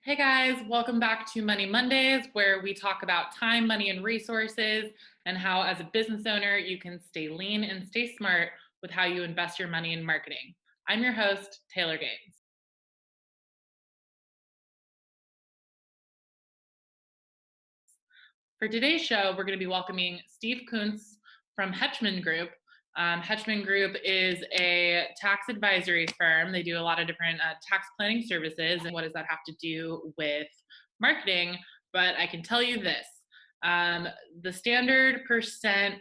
Hey guys, welcome back to Money Mondays, where we talk about time, money, and resources, and how, as a business owner, you can stay lean and stay smart with how you invest your money in marketing. I'm your host, Taylor Gaines. For today's show, we're going to be welcoming Steve Kuntz from Hetchman Group. Hetchman Group is a tax advisory firm. They do a lot of different tax planning services. And what does that have to do with marketing? But I can tell you this, the standard percent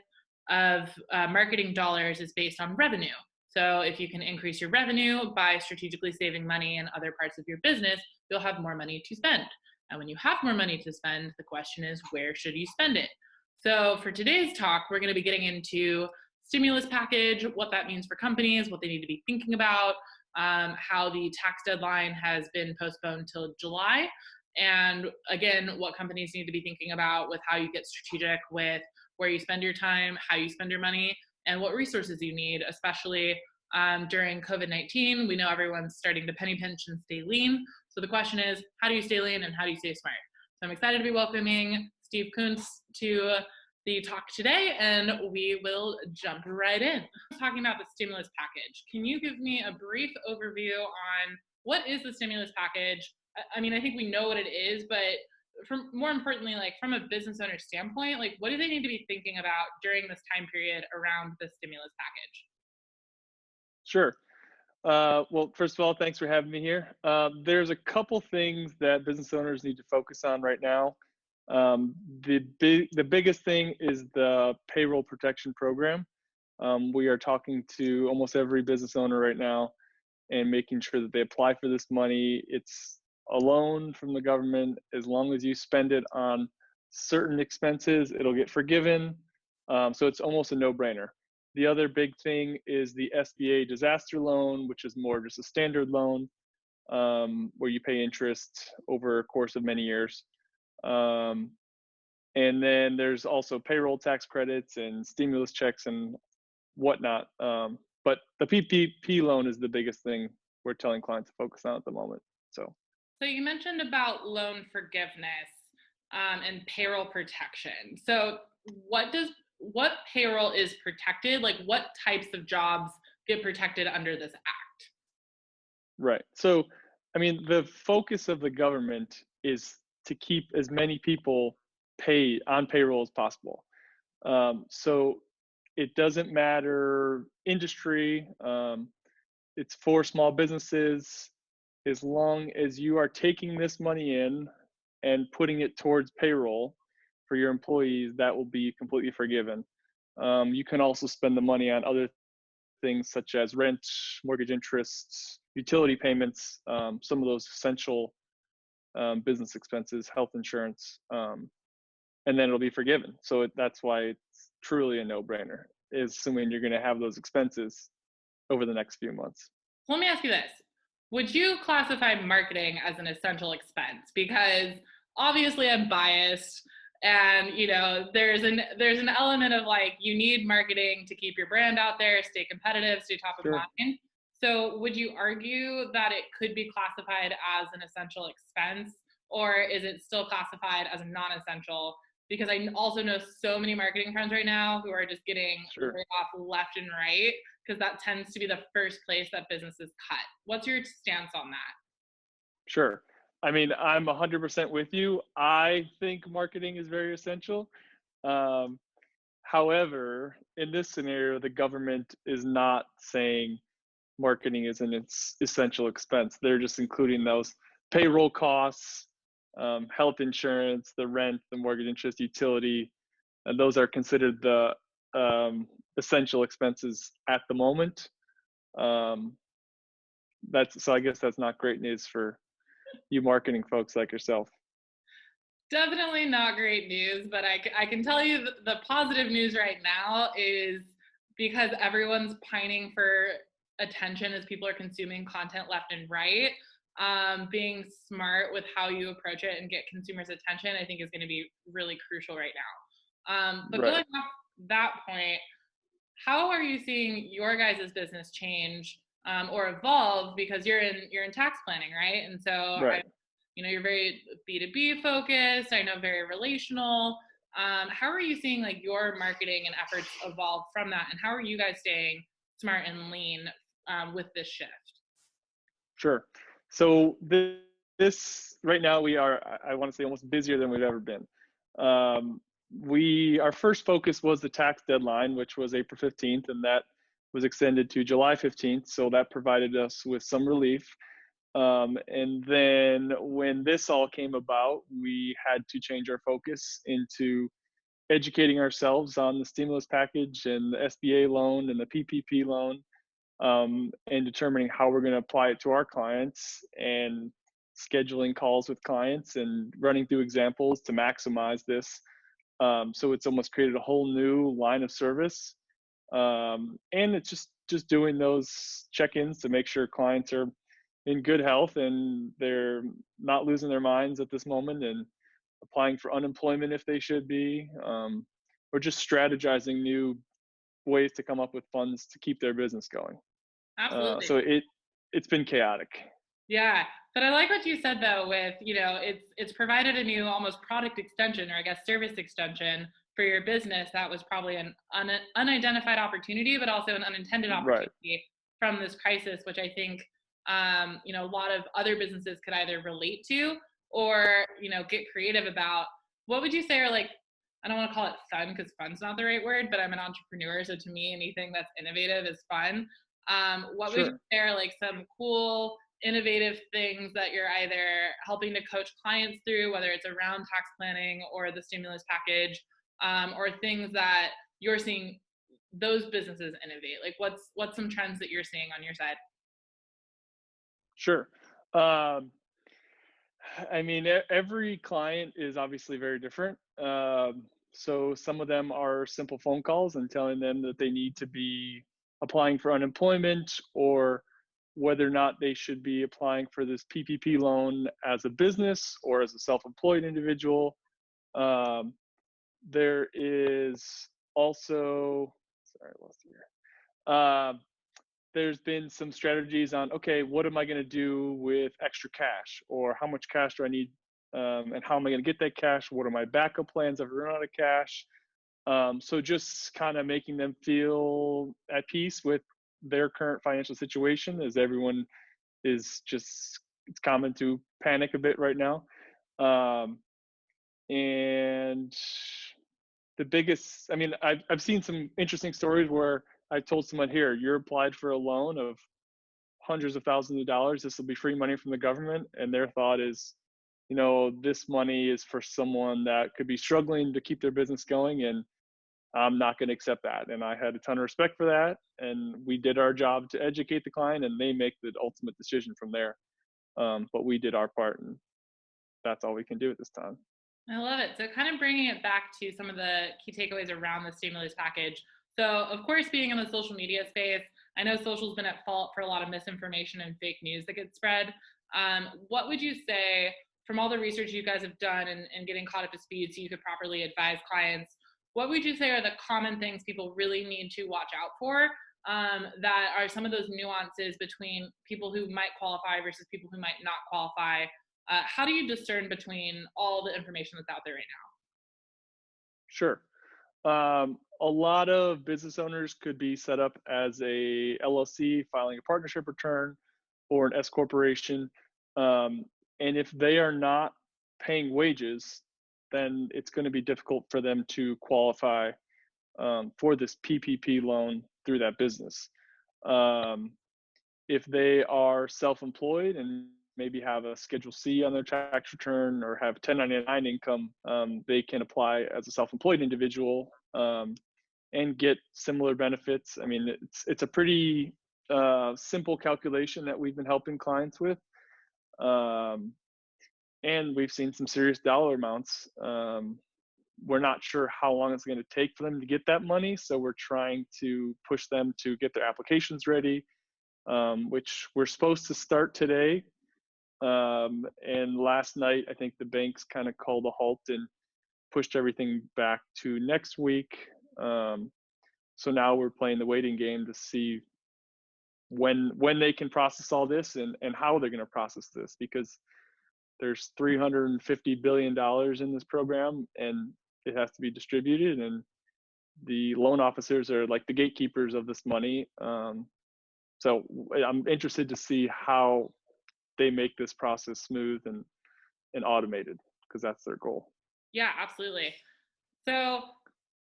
of marketing dollars is based on revenue. So if you can increase your revenue by strategically saving money in other parts of your business, you'll have more money to spend. And when you have more money to spend, the question is, where should you spend it? So for today's talk, we're going to be getting into stimulus package, what that means for companies, what they need to be thinking about, how the tax deadline has been postponed till July, and again, what companies need to be thinking about with how you get strategic with where you spend your time, how you spend your money, and what resources you need, especially during COVID-19. We know everyone's starting to penny pinch and stay lean. So the question is, how do you stay lean and how do you stay smart? So I'm excited to be welcoming Steve Kuntz to the talk today, and we will jump right in. Talking about the stimulus package, can you give me a brief overview on what is the stimulus package? I mean, I think we know what it is, but from more importantly, like from a business owner standpoint, like what do they need to be thinking about during this time period around the stimulus package? Sure. Well, first of all, thanks for having me here. There's a couple things that business owners need to focus on right now. The biggest thing is the payroll protection program. We are talking to almost every business owner right now and making sure that they apply for this money. It's a loan from the government. As long as you spend it on certain expenses, it'll get forgiven. So it's almost a no-brainer. The other big thing is the SBA disaster loan, which is more just a standard loan where you pay interest over a course of many years. Um, and then there's also payroll tax credits and stimulus checks and whatnot. But the PPP loan is the biggest thing we're telling clients to focus on at the moment. So you mentioned about loan forgiveness and payroll protection. So what payroll is protected? Like what types of jobs get protected under this act? Right. So, I mean, the focus of the government is to keep as many people paid on payroll as possible. So it doesn't matter industry. It's for small businesses. As long as you are taking this money in and putting it towards payroll for your employees, that will be completely forgiven. You can also spend the money on other things such as rent, mortgage interest, utility payments, some of those essential business expenses, health insurance, and then it'll be forgiven. So that's why it's truly a no-brainer, is assuming you're going to have those expenses over the next few months. Let me ask you this. Would you classify marketing as an essential expense? Because obviously I'm biased and there's an element of like you need marketing to keep your brand out there, stay competitive, stay top of Sure. mind. So would you argue that it could be classified as an essential expense, or is it still classified as a non-essential? Because I also know so many marketing friends right now who are just getting Sure. laid off left and right, because that tends to be the first place that businesses cut. What's your stance on that? Sure. I mean, I'm 100% with you. I think marketing is very essential. Um, However, in this scenario, the government is not saying marketing is an essential expense. They're just including those payroll costs, health insurance, the rent, the mortgage interest, utility, and those are considered the essential expenses at the moment. Um, so I guess that's not great news for you marketing folks like yourself. Definitely not great news, but I can tell you the positive news right now is because everyone's pining for attention as people are consuming content left and right. Being smart with how you approach it and get consumers' attention, I think, is going to be really crucial right now. But Right. going off that point, how are you seeing your guys' business change or evolve? Because you're in tax planning, right? And so Right. you're very B2B focused. I know very relational. How are you seeing like your marketing and efforts evolve from that? And how are you guys staying smart and lean with this shift? Sure. So this right now we are, I want to say, almost busier than we've ever been. Um, our first focus was the tax deadline, which was April 15th, and that was extended to July 15th. So that provided us with some relief. And then when this all came about, we had to change our focus into educating ourselves on the stimulus package and the SBA loan and the PPP loan, and determining how we're going to apply it to our clients, and scheduling calls with clients and running through examples to maximize this. So it's almost created a whole new line of service, and it's just doing those check-ins to make sure clients are in good health and they're not losing their minds at this moment, and applying for unemployment if they should be, or just strategizing new ways to come up with funds to keep their business going. Absolutely. So it's been chaotic. Yeah, but I like what you said though with, it's provided a new almost product extension, or I guess service extension for your business that was probably an unidentified opportunity, but also an unintended Right. opportunity from this crisis, which I think a lot of other businesses could either relate to or, get creative about. What would you say are like, I don't want to call it fun because fun's not the right word, but I'm an entrepreneur, so to me anything that's innovative is fun. What would you Sure. say are like some cool innovative things that you're either helping to coach clients through, whether it's around tax planning or the stimulus package, or things that you're seeing those businesses innovate? Like what's some trends that you're seeing on your side? Sure. Um, I mean, every client is obviously very different. So some of them are simple phone calls and telling them that they need to be applying for unemployment, or whether or not they should be applying for this PPP loan as a business or as a self-employed individual. Um, there is also, sorry, I lost it here. There's been some strategies on, okay, what am I going to do with extra cash, or how much cash do I need, and how am I going to get that cash? What are my backup plans if I run out of cash? So just kind of making them feel at peace with their current financial situation, as everyone is just, it's common to panic a bit right now. Um, and the biggest, I mean, I've seen some interesting stories where I told someone, here, you're applied for a loan of hundreds of thousands of dollars. This will be free money from the government. And their thought is, this money is for someone that could be struggling to keep their business going, and I'm not going to accept that. And I had a ton of respect for that. And we did our job to educate the client, and they make the ultimate decision from there. But we did our part, and that's all we can do at this time. I love it. So, kind of bringing it back to some of the key takeaways around the stimulus package. So, of course, being in the social media space, I know social's been at fault for a lot of misinformation and fake news that gets spread. What would you say, from all the research you guys have done and getting caught up to speed so you could properly advise clients, what would you say are the common things people really need to watch out for, that are some of those nuances between people who might qualify versus people who might not qualify? How do you discern between all the information that's out there right Sure. A lot of business owners could be set up as a LLC filing a partnership return, or an S corporation. Um, and if they are not paying wages, then it's going to be difficult for them to qualify, for this PPP loan through that business. Um, if they are self-employed and maybe have a Schedule C on their tax return, or have 1099 income, they can apply as a self-employed individual, and get similar benefits. I mean, it's a pretty simple calculation that we've been helping clients with, um, and we've seen some serious dollar amounts. We're not sure how long it's going to take for them to get that money, so we're trying to push them to get their applications ready, which we're supposed to start today. And last night, I think the banks kind of called a halt and pushed everything back to next week. So now we're playing the waiting game to see when they can process all this, and how they're going to process this, because there's $350 billion in this program, and it has to be distributed. And the loan officers are like the gatekeepers of this money. So I'm interested to see how they make this process smooth and automated, because that's their goal. Yeah, absolutely. So,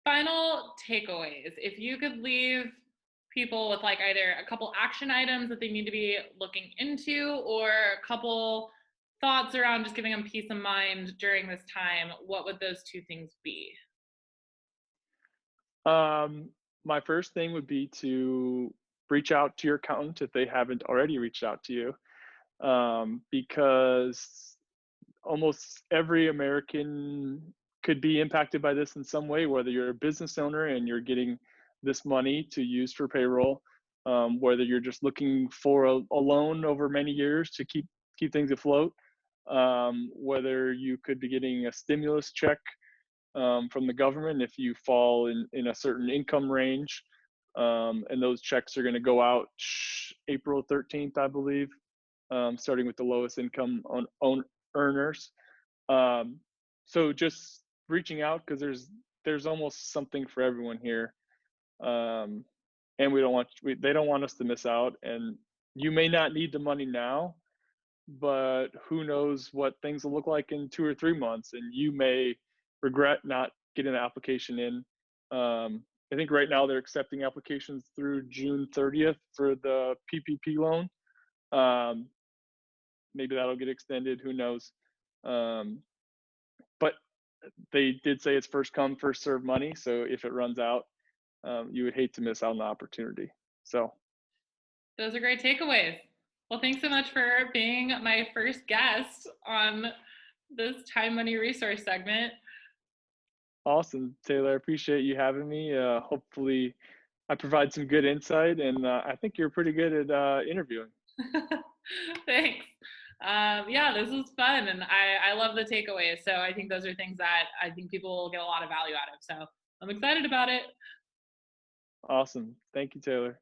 final takeaways. If you could leave people with like either a couple action items that they need to be looking into or a couple thoughts around just giving them peace of mind during this time, what would those two things be? My first thing would be to reach out to your accountant if they haven't already reached out to you, because almost every American could be impacted by this in some way, whether you're a business owner and you're getting this money to use for payroll, whether you're just looking for a loan over many years to keep things afloat, whether you could be getting a stimulus check from the government if you fall in a certain income range. And those checks are going to go out April 13th, I believe, starting with the lowest income on earners. So just reaching out, because there's almost something for everyone here, and they don't want us to miss out. And you may not need the money now, but who knows what things will look like in 2 or 3 months, and you may regret not getting an application in. I think right now they're accepting applications through June 30th for the PPP loan. Maybe that'll get extended, who knows. But they did say it's first come, first serve money. So if it runs out, you would hate to miss out on the opportunity. So Those are great takeaways. Well, thanks so much for being my first guest on this time money resource segment. awesome, Taylor. I appreciate you having me. Hopefully I provide some good insight, and I think you're pretty good at interviewing. Thanks. Yeah, this was fun, and I love the takeaways. So I think those are things that I think people will get a lot of value out of. So I'm excited about it. Awesome. Thank you, Taylor.